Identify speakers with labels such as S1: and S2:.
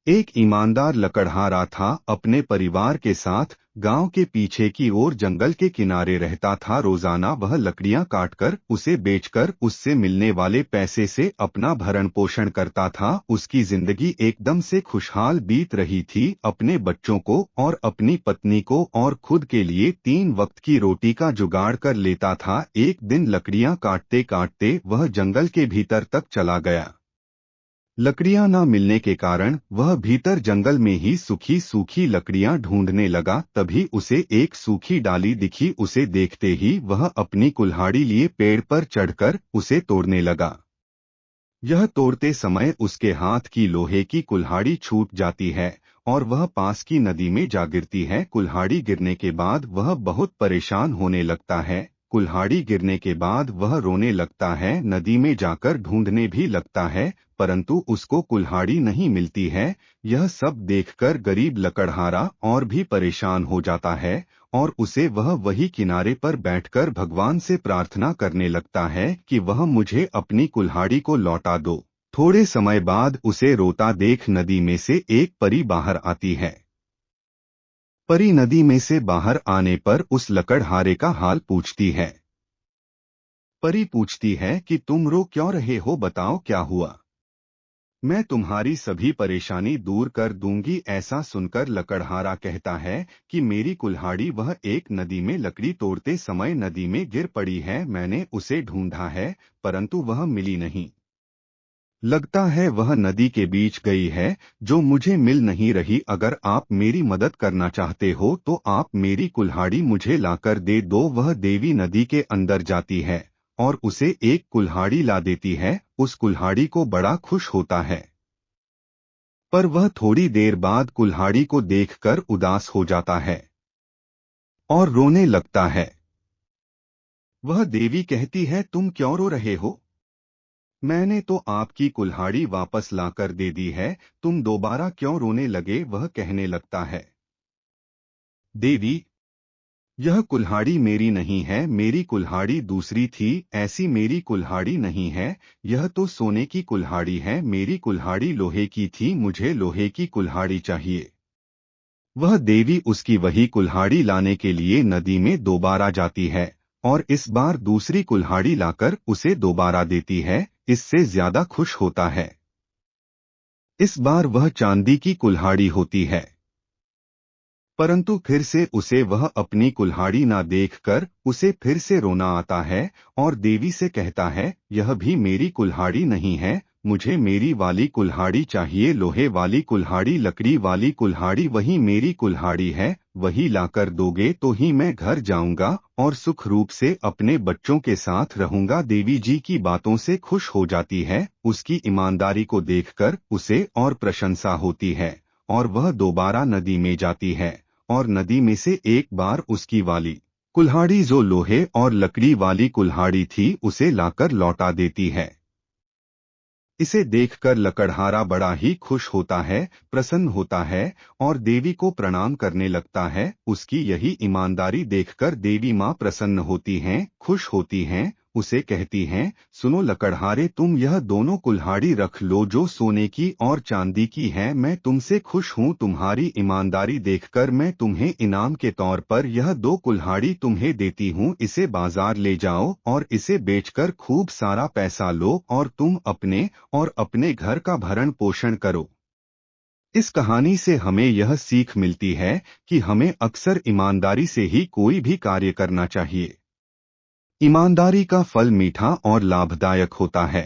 S1: एक ईमानदार लकड़हारा था। अपने परिवार के साथ गांव के पीछे की ओर जंगल के किनारे रहता था। रोजाना वह लकड़ियां काटकर उसे बेचकर उससे मिलने वाले पैसे से अपना भरण पोषण करता था। उसकी जिंदगी एकदम से खुशहाल बीत रही थी। अपने बच्चों को और अपनी पत्नी को और खुद के लिए 3 वक्त की रोटी का जुगाड़ कर लेता था। एक दिन लकड़ियां काटते काटते वह जंगल के भीतर तक चला गया। लकड़ियां न मिलने के कारण वह भीतर जंगल में ही सूखी सूखी लकड़ियां ढूंढने लगा। तभी उसे एक सूखी डाली दिखी। उसे देखते ही वह अपनी कुल्हाड़ी लिए पेड़ पर चढ़कर उसे तोड़ने लगा। यह तोड़ते समय उसके हाथ की लोहे की कुल्हाड़ी छूट जाती है और वह पास की नदी में जा गिरती है। कुल्हाड़ी गिरने के बाद वह बहुत परेशान होने लगता है। कुल्हाड़ी गिरने के बाद वह रोने लगता है, नदी में जाकर ढूंढने भी लगता है, परंतु उसको कुल्हाड़ी नहीं मिलती है। यह सब देखकर गरीब लकड़हारा और भी परेशान हो जाता है और उसे वह वही किनारे पर बैठकर भगवान से प्रार्थना करने लगता है कि वह मुझे अपनी कुल्हाड़ी को लौटा दो। थोड़े समय बाद उसे रोता देख नदी में से एक परी बाहर आती है। परी नदी में से बाहर आने पर उस लकड़हारे का हाल पूछती है। परी पूछती है कि तुम रो क्यों रहे हो, बताओ क्या हुआ। मैं तुम्हारी सभी परेशानी दूर कर दूंगी। ऐसा सुनकर लकड़हारा कहता है कि मेरी कुल्हाड़ी वह एक नदी में लकड़ी तोड़ते समय नदी में गिर पड़ी है। मैंने उसे ढूंढा है परंतु वह मिली नहीं। लगता है वह नदी के बीच गई है, जो मुझे मिल नहीं रही। अगर आप मेरी मदद करना चाहते हो तो आप मेरी कुल्हाड़ी मुझे लाकर दे दो। वह देवी नदी के अंदर जाती है और उसे एक कुल्हाड़ी ला देती है। उस कुल्हाड़ी को बड़ा खुश होता है, पर वह थोड़ी देर बाद कुल्हाड़ी को देखकर उदास हो जाता है और रोने लगता है। वह देवी कहती है, तुम क्यों रो रहे हो? मैंने तो आपकी कुल्हाड़ी वापस लाकर दे दी है, तुम दोबारा क्यों रोने लगे? वह कहने लगता है, देवी, यह कुल्हाड़ी मेरी नहीं है, मेरी कुल्हाड़ी दूसरी थी। ऐसी मेरी कुल्हाड़ी नहीं है, यह तो सोने की कुल्हाड़ी है। मेरी कुल्हाड़ी लोहे की थी, मुझे लोहे की कुल्हाड़ी चाहिए। वह देवी उसकी वही कुल्हाड़ी लाने के लिए नदी में दोबारा जाती है और इस बार दूसरी कुल्हाड़ी लाकर उसे दोबारा देती है। इससे ज्यादा खुश होता है। इस बार वह चांदी की कुल्हाड़ी होती है, परंतु फिर से उसे वह अपनी कुल्हाड़ी ना देखकर उसे फिर से रोना आता है और देवी से कहता है, यह भी मेरी कुल्हाड़ी नहीं है, मुझे मेरी वाली कुल्हाड़ी चाहिए। लोहे वाली कुल्हाड़ी, लकड़ी वाली कुल्हाड़ी, वही मेरी कुल्हाड़ी है। वही लाकर दोगे तो ही मैं घर जाऊंगा और सुख रूप से अपने बच्चों के साथ रहूंगा। देवी जी की बातों से खुश हो जाती है। उसकी ईमानदारी को देखकर उसे और प्रशंसा होती है और वह दोबारा नदी में जाती है और नदी में से एक बार उसकी वाली कुल्हाड़ी, जो लोहे और लकड़ी वाली कुल्हाड़ी थी, उसे लाकर लौटा देती है। इसे देखकर लकड़हारा बड़ा ही खुश होता है, प्रसन्न होता है और देवी को प्रणाम करने लगता है। उसकी यही ईमानदारी देखकर देवी माँ प्रसन्न होती हैं, खुश होती हैं। उसे कहती हैं, सुनो लकड़हारे, तुम यह दोनों कुल्हाड़ी रख लो जो सोने की और चांदी की है। मैं तुमसे खुश हूँ। तुम्हारी ईमानदारी देखकर मैं तुम्हें इनाम के तौर पर यह 2 कुल्हाड़ी तुम्हें देती हूँ। इसे बाजार ले जाओ और इसे बेचकर खूब सारा पैसा लो और तुम अपने और अपने घर का भरण पोषण करो। इस कहानी से हमें यह सीख मिलती है कि हमें अक्सर ईमानदारी से ही कोई भी कार्य करना चाहिए। ईमानदारी का फल मीठा और लाभदायक होता है।